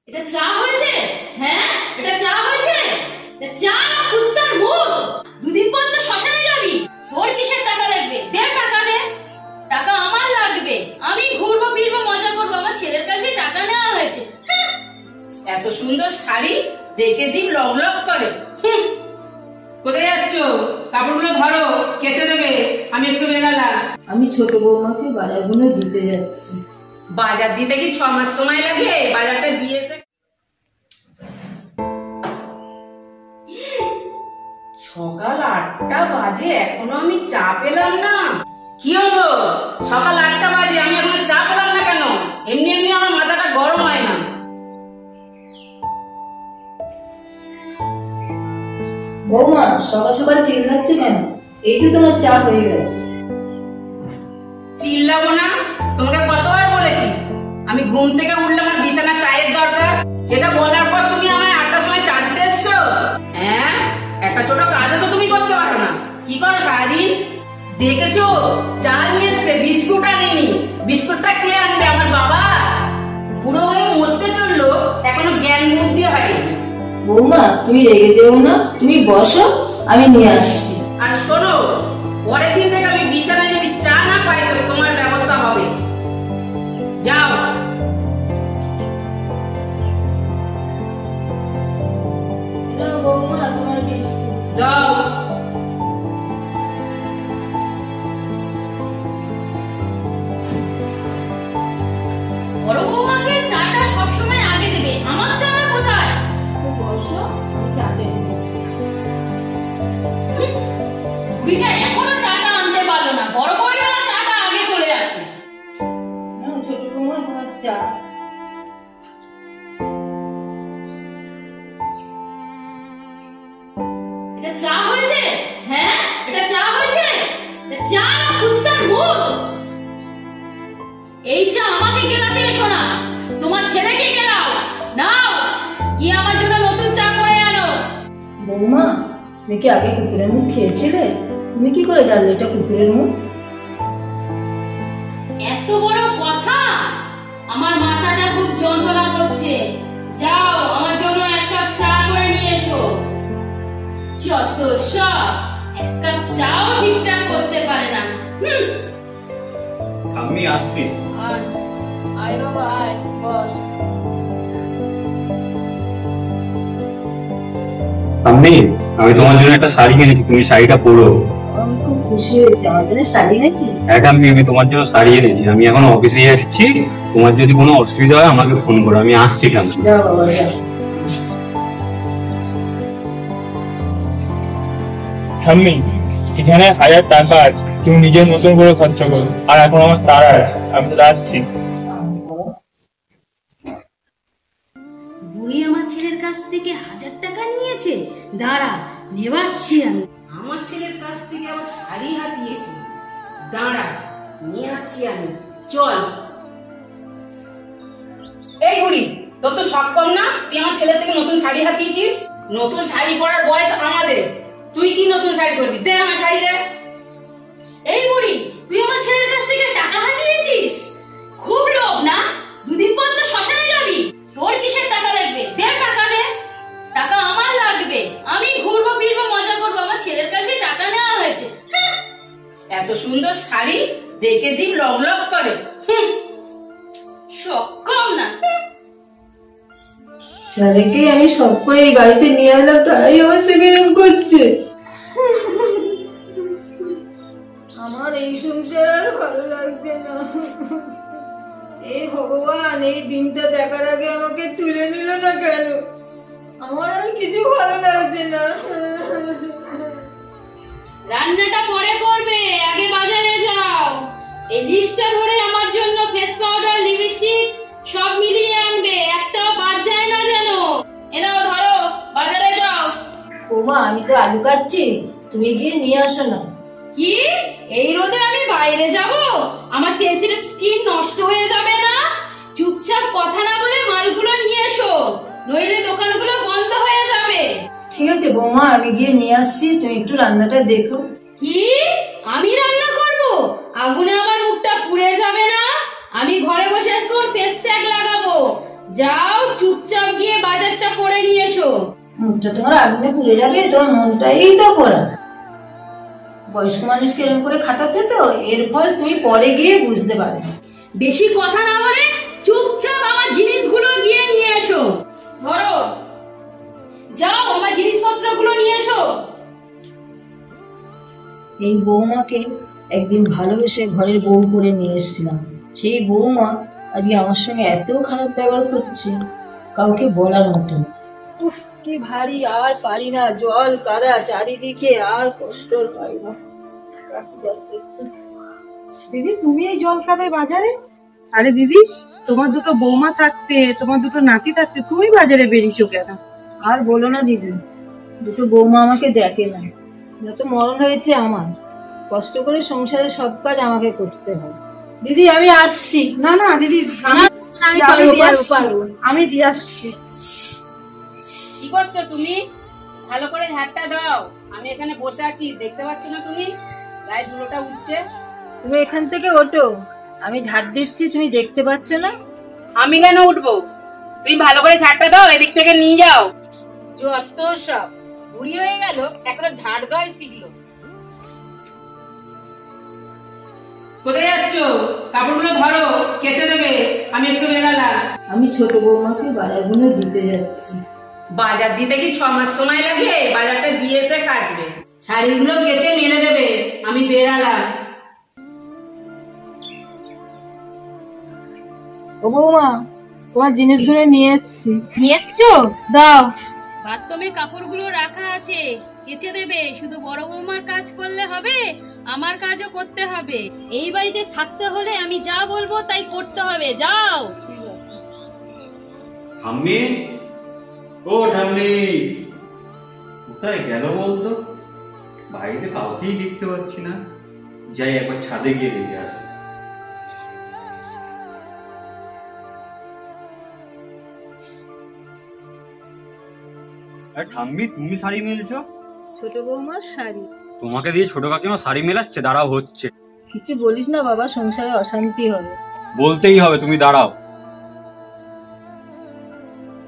এটা চা হয়েছে? হ্যাঁ, এটা চা হয়েছে? এটা চা না কুত্তার মুখ? দুদিন পর তো শ্মশানে যাবি। তোর কিসের টাকা লাগবে? দে টাকা দে। টাকা আমার লাগবে। আমি ঘুরবো ফিরবো মজা করবো। আমার ছেলের কাছে টাকা নেওয়া হয়েছে। এত সুন্দর শাড়ি দেখে জিভ লক লক করে। কোথায় যাচ্ছ? কাপড়গুলো ধরো, কেচে দেবে। আমি একটু বেরালাম। আমি ছোট বৌমাকে বাজারগুলো দিতে যাচ্ছি। বাজার দিতে কি 6 মাস সময় লাগে? বাজারটা দিয়েছে। সকাল 8টা বাজে, এখনো আমি চা পেলাম না। কি হলো? সকাল 8টা বাজে, আমি এখনো চা পেলাম না কেন? এমনি এমনি আমার মাথাটা গরম হয় না। বৌমা সকাল সকাল চিল্লাচ্ছে কেন? এই তো তোমার চা হয়ে গেছে। চিল্লাবো না? তোমাকে কতবার বলেছি আমি ঘুম থেকে উঠলে আমার বিছানা চায়ের দরকার। সেটা বলার পর তুমি আমায় 8টার সময় চা দিতে এসছো? হ্যাঁ, একটা ছোট কাজও তো তুমি করতে পারো না। কি করো সারাদিন? দেখেছো চা নিয়ে এসছে, বিস্কুট আনিনি। বিস্কুটটা কে আনবে? আমার বাবা। বুড়ো হয়ে মরতে চললো, এখনো জ্ঞান বুদ্ধি হয়নি। বৌমা তুমি রেগে যেও না, তুমি বসো, আমি নিয়ে আসছি। আর শোনো, পরের দিন থেকে আমি বিছানায় যদি চা না পাই তো তোমার ব্যবস্থা হবে। যাও। বৌমা তোমার বিস্কুট। যাও। বড় বৌমাকে চাটা সবসময় আগে দেবে। আমার চাটা কোথায়? বসো, আমি চাটা নিয়ে আসছি। বুড়িটা এখনো চাটা আনতে পারলো না। বড় বৌমা চাটা আগে চলে আসে। ছোট বৌমা তোমার চা। এটা চা হয়েছে? হ্যাঁ, এটা চা হয়েছে? এটা চা না কুত্তার মুখ? এই চা আমাকে গেলাতে এসো না, তোমার ছেলেকে গেলাও। নাও, কি আমার জন্য নতুন চা করে আনো। বৌমা তুমি কি আগে কুকুরের মুখ খেয়েছিলে? তুমি কি করে জানলে এটা কুকুরের মুখ? এত বড় কথা? আমার মাথাটা খুব যন্ত্রণা করছে। যাও, আমার জন্য এক কাপ চা করে নিয়ে এসো। যত সব, এক কাপ চাও ঠিকঠাক করতে পারে না। আমি আসছি। আয় আয় বাবা আয়, বস। আমি তোমার জন্য একটা শাড়ি কিনেছি, তুমি শাড়িটা পরো। আমি খুব খুশি হয়েছি। আমার জন্য শাড়ি এনেছিস? আমি তোমার জন্য শাড়ি এনেছি। আমি এখন অফিসে যাচ্ছি, তোমার যদি কোনো অসুবিধা হয় আমাকে ফোন করো, আমি আসছি। কেমন? যাও বাবা যাও। ঠাম্মি, এখানে 1000 টাকা আছে, তুমি নিজের মতন করে খরচ করো। আর এখন আমার তাড়া আছে, আমি তো আসছি। বুড়ি আমার ছেলের কাছ থেকে 1000 টাকা নিয়েছে। দাঁড়া, নেওয়াচ্ছি আমি। আমার ছেলের কাছ থেকে আবার শাড়ি হাতিয়েছি। দাঁড়া, নিয়ে আসছি আমি। চল। এই বুড়ি, তোর তো সব কম না? তুই আমার ছেলে থেকে নতুন শাড়ি হাতিয়েছিস। নতুন শাড়ি পরার বয়স আমাদের। তুই কি নতুন শাড়ি পরবি? দে আমার শাড়ি দে। এই বুড়ি, তুই আমার ছেলের কাছ থেকে টাকা হাতিয়েছিস? খুব লোভ না? দুদিন পর তো শ্মশানে যাবি। তোর কিসের টাকা লাগবে? দে টাকা দে। টাকা আমার লাগবে। আমি ঘুরবো ফিরবো মজা করবো। আমার ছেলের কাছে টাকা নেওয়া হয়েছে। এত সুন্দর শাড়ি দেখে জিভ লক লক করে। শখ কম না। যাদেরকে আমি সব করে এই বাড়িতে নিয়ে এলাম তারাই আমার সঙ্গে এরকম করছে। আমার এই সংসার আর ভালো লাগছে না। এই ভগবান, এই দিনটা দেখার আগে আমাকে তুলে নিল না কেন? আমার আর কিছু ভালো লাগছে না। রান্নাটা পরে করবে, আগে বাজারে যাও। এই লিস্টটা ধরে আমার জন্য ফেস পাউডার, লিপস্টিক সব মিলিয়ে আনবে। একটাও বাদ যায় না যেন। এনাও ধরো, বাজারে যাও। ওমা, আমি তো আলু কাটছি, তুমি গিয়ে নিয়ে আসো না। কি? এই রোদে আমি বাইরে যাব? আমার সেনসিটিভ স্কিন নষ্ট হয়ে যাবে না? চুপচাপ কথা না বলে মালগুলো নিয়ে এসো, নইলে দোকানগুলো বন্ধ হয়ে যাবে। ঠিক আছে বৌমা, আমি গিয়ে নিয়ে আসছি, তুমি একটু রান্নাটা দেখো। কি? আমি রান্না করব? আগুনে আমার মুখটা পুড়ে যাবে না? আমি ঘরে বসে এখন ফেস প্যাক লাগাবো। যাও চুপচাপ গিয়ে বাজারটা করে নিয়ে এসো। মুখটা তোমার আগুনে পুড়ে যাবে, তোমার মনটাই তো পোড়া। বয়স্ক মানুষকে এরকম করে খাটাচ্ছে তো, এর ফল তুমি পরে গিয়ে বুঝতে পারবে। বেশি কথা না বলে চুপচাপ আমার জিনিসগুলো গিয়ে নিয়ে এসো। ধরো, যাও আমার জিনিসপত্রগুলো নিয়ে এসো। এই বৌমাকে একদিন ভালোবেসে ঘরের বউ করে নিয়ে এসেছিলাম, সেই বৌমা আজকে আমার সঙ্গে এত খারাপ ব্যবহার করছে, কাউকে বলার মতো না। উফ, কি ভারী, আর পারি না, জল কাদা চারিদিকে, আর কষ্ট পাই না। দিদি, তুমি এই জল কাদায় বাজারে? আরে দিদি, তোমার দুটো বৌমা থাকতে, তোমার দুটো নাতি থাকতে তুমি বাজারে বেরিয়েছো কেন? আর বলো না দিদি, দুটো বৌমা আমাকে দেখে না। যত মরণ হয়েছে আমার, কষ্ট করে সংসারের সব কাজ আমাকে করতে হয়। দিদি আমি আসছি। না না দিদি, আমি দিয়ে আসছি। কি করছো তুমি? ভালো করে ঝাড়টা দাও, আমি এখানে বসে আছি, দেখতে পাচ্ছ না তুমি? গায়ে ধুলোটা উঠছে। তুমি এখান থেকে ওঠো, আমি ঝাড় দিচ্ছি, তুমি দেখতে পাচ্ছ না? আমি কেন উঠবো? তুমি ভালো করে ঝাড়টা দাও, এদিক থেকে নিয়ে যাও। যত সব, বুড়ি হয়ে গেল, এখনো ঝাড় দেওয়াই শিখলো। কোথায় যাচ্ছ? কাপড়গুলো ধরো, কেচে দেবে, আমি একটু বেরালাম। আমি ছোট বৌমাকে বাজারগুলো দিতে যাচ্ছি। বাজার দিতে কি 6 মাস সময় লাগে? বাজারটা দিয়ে এসে কাচবে, শাড়িগুলো কেচে মেলে দেবে, আমি বেরালাম। ও বৌমা, তোমার জিনিসগুলো নিয়ে এসছি। নিয়ে এসছো? দাও। বাথরুমের কাপড়গুলো রাখা আছে, কেচে দেবে। শুধু বড় বৌমার কাজ করলে হবে, আমার কাজও করতে হবে। এই বাড়িতে থাকতে হলে আমি যা বলবো তাই করতে হবে। যাও। ঠাম্মি, ও ঠাম্মি, কোথায় গেল বলতো? বাড়িতে কাউকেই দেখতে পাচ্ছি না। যাই একবার ছাদে গিয়ে দেখে আসি। ঠাম্মি, তুমি শাড়ি মেলছো? ছোট বৌমার শাড়ি। তোমাকে দিয়ে ছোট কাকিমা শাড়ি মেলাচ্ছে? দাঁড়াও, হচ্ছে। কিছু বলিস না বাবা, সংসারে অশান্তি হবে। বলতেই হবে, তুমি দাঁড়াও।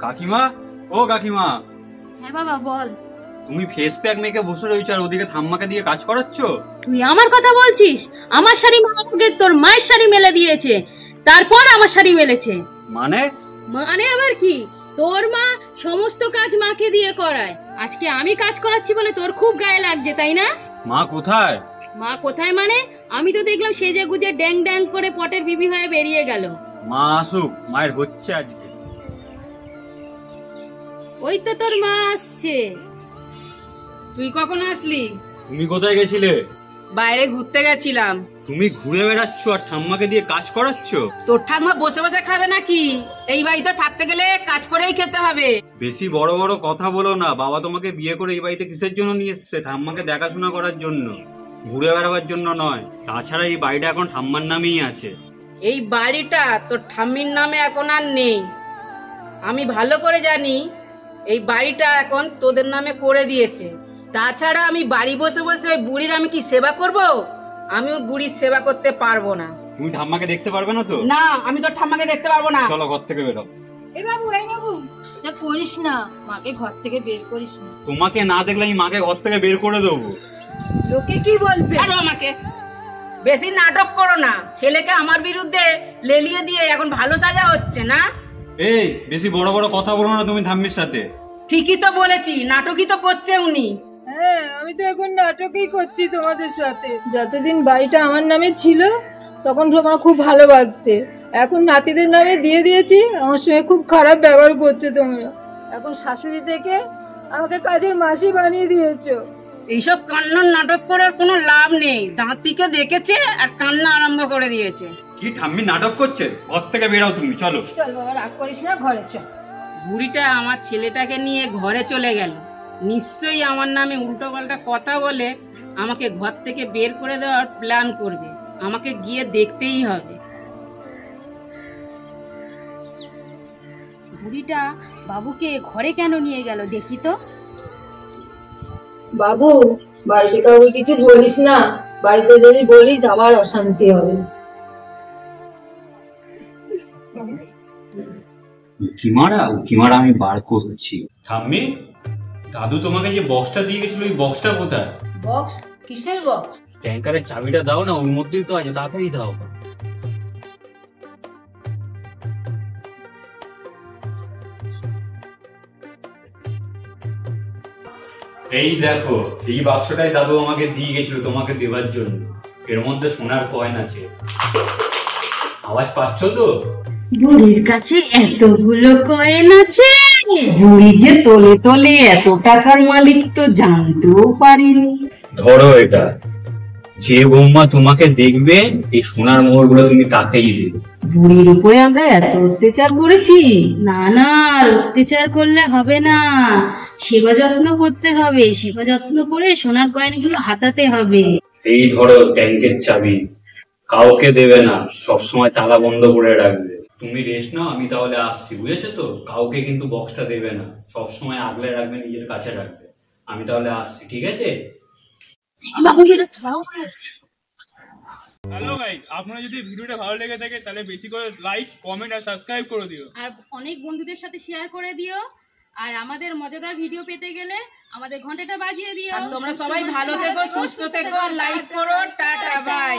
কাকিমা, ও কাকিমা। হ্যাঁ বাবা বল। তুমি ফেস প্যাক মেখে বসে রয়েছো আর ওদিকে ঠাম্মাকে দিয়ে কাজ করাচ্ছ? তুই আমার কথা বলছিস? আমার শাড়ি আগে তোর মায়ের শাড়ি মেলে দিয়েছে, তারপর আমার শাড়ি মেলেছে। মানে? মানে আবার কি? তোর মা সমস্ত কাজ মাকে দিয়ে করায়, আজকে আমি কাজ করাচ্ছি বলে তোর খুব গায়ে লাগছে, তাই না? মা কোথায়? মা কোথায় মানে? আমি তো দেখলাম সেজে গুজে ড্যাং ড্যাং করে পটের বিবি হয়ে বেরিয়ে গেল। মা আসুক, মায়ের হচ্ছে আজকে। ওই তো তোর মা আসছে। তুই কখন আসলি? তুমি কোথায় গেছিলে? বাইরে ঘুরতে গেছিলাম। তুমি ঘুরে বেড়াচ্ছ আর ঠাম্মাকে দিয়ে কাজ করাচ্ছ? তোর ঠাম্মা বসে বসে খাবে নাকি? এই বাড়িতে থাকতে গেলে কাজ করেই খেতে হবে। বেশি বড় বড় কথা বলো না। বাবা তোমাকে বিয়ে করে এই বাড়িতে কিসের জন্য নিয়ে এসছে? ঠাম্মাকে দেখাশোনা করার জন্য, ঘুরে বেড়াবার জন্য নয়। তাছাড়া এই বাড়িটা এখন ঠাম্মার নামেই আছে। এই বাড়িটা তোর ঠাম্মির নামে এখন আর নেই। আমি ভালো করে জানি এই বাড়িটা এখন তোদের নামে করে দিয়েছে। তাছাড়া আমি বাড়ি বসে বসে ওই বুড়ির আমি কি সেবা করব? আমি ওই বুড়ির সেবা করতে পারবো না। তুমি ঠাম্মাকে দেখতে পারবে না তো? না, আমি তোর ঠাম্মাকে দেখতে পারবো না। চলো ঘর থেকে বেরো। এই বাবু, এটা করিস না, মাকে ঘর থেকে বের করিস না। তোমাকে না দেখলে আমি মাকে ঘর থেকে বের করে দেবো। লোকে কি বলবে? ছাড়ো আমাকে, বেশি নাটক করো না। ছেলেকে আমার বিরুদ্ধে লেলিয়ে দিয়ে এখন ভালো সাজা হচ্ছে না? এই, বেশি বড় বড় কথা বলো না তুমি ঠাম্মির সাথে। ঠিকই তো বলেছি, নাটকই তো করছে উনি। হ্যাঁ, আমি তো এখন নাটকই করছি তোমাদের সাথে। যতদিন বাড়িটা আমার নামে ছিল তখন তোমরা খুব ভালোবাসতে, এখন নাতিদের নামে দিয়ে দিয়েছি, আমার সঙ্গে খুব খারাপ ব্যবহার করছে তোমরা। এখন শাশুড়ি থেকে আমাকে কাজের মাসি বানিয়ে দিয়েছো। এইসব কান্নার নাটক করার কোনো লাভ নেই। দাঁতিকে দেখেছে আর কান্না আরম্ভ করে দিয়েছে। কি ঠাম্মি নাটক করছে? ঘর থেকে বেরাও তুমি, চলো। চল বাবা, রাগ করিস না, ঘরে চল। বুড়িটা আমার ছেলেটাকে নিয়ে ঘরে চলে গেল। নিশ্চয়ই আমার নামে উল্টো পাল্টা কথা বলে আমাকে ঘর থেকে বের করে দেওয়ার প্ল্যান করবে। আমাকে গিয়ে দেখতেই হবে। বুড়িটা বাবুকে ঘরে কেন নিয়ে গেল দেখি তো। বাবু, বাড়িতে কাউকে কিছু বলিস না, বাড়িতে যদি বলিস আবার অশান্তি হবে। উকিমারা আমি বার করছি। ঠাম্মি, দাদু তোমাকে যে বক্সটা দিয়ে গেছিল ওই বক্সটা কোথায়? বক্স? কিসের বক্স? ট্যাঙ্কারের চাবিটা দাও না, ওর মধ্যেই তো আছে, তাড়াতাড়ি দাও। এই দেখো, এই বাক্সটাই দাদু আমাকে দিয়ে গেছিল তোমাকে দেবার জন্য। এর মধ্যে সোনার কয়েন আছে। আওয়াজ পাচ্ছ তো? বুড়ির কাছে এতগুলো কয়েন আছে? বুড়ি যে তোলে তোলে এত টাকার মালিক তো জানতেও পারিনি। ধরো এটা, যে বৌমা তোমাকে দেখবে এই সোনার মোহরগুলো তুমি তাকেই দেবে। বুড়ির উপরে আমরা এত অত্যাচার করেছি? না না, আর অত্যাচার করলে হবে না, সেবা যত্ন করতে হবে। সেবা যত্ন করে সোনার কয়েনগুলো হাতাতে হবে। এই ধরো ট্যাঙ্কের চাবি, কাউকে দেবে না, সবসময় তালা বন্ধ করে রাখবে। তুমি রেস্ট নাও, আমি তাহলে আসছি, বুঝেছো তো? কাউকে কিন্তু বক্সটা দেবে না, সবসময় আগলে রাখবে, নিজের কাছে রাখবে। আমি তাহলে আসছি, ঠিক আছে? হ্যালো গাইস, আপনারা যদি ভিডিওটা ভালো লেগে থাকে তাহলে বেশি করে লাইক, কমেন্ট আর সাবস্ক্রাইব করে দিও। আর অনেক বন্ধুদের সাথে শেয়ার করে দিও। আর আমাদের মজাদার ভিডিও পেতে গেলে আমাদের ঘন্টাটা বাজিয়ে দিও। আর তোমরা সবাই ভালো থেকো, সুস্থ থেকো, লাইক করো, টাটা বাই।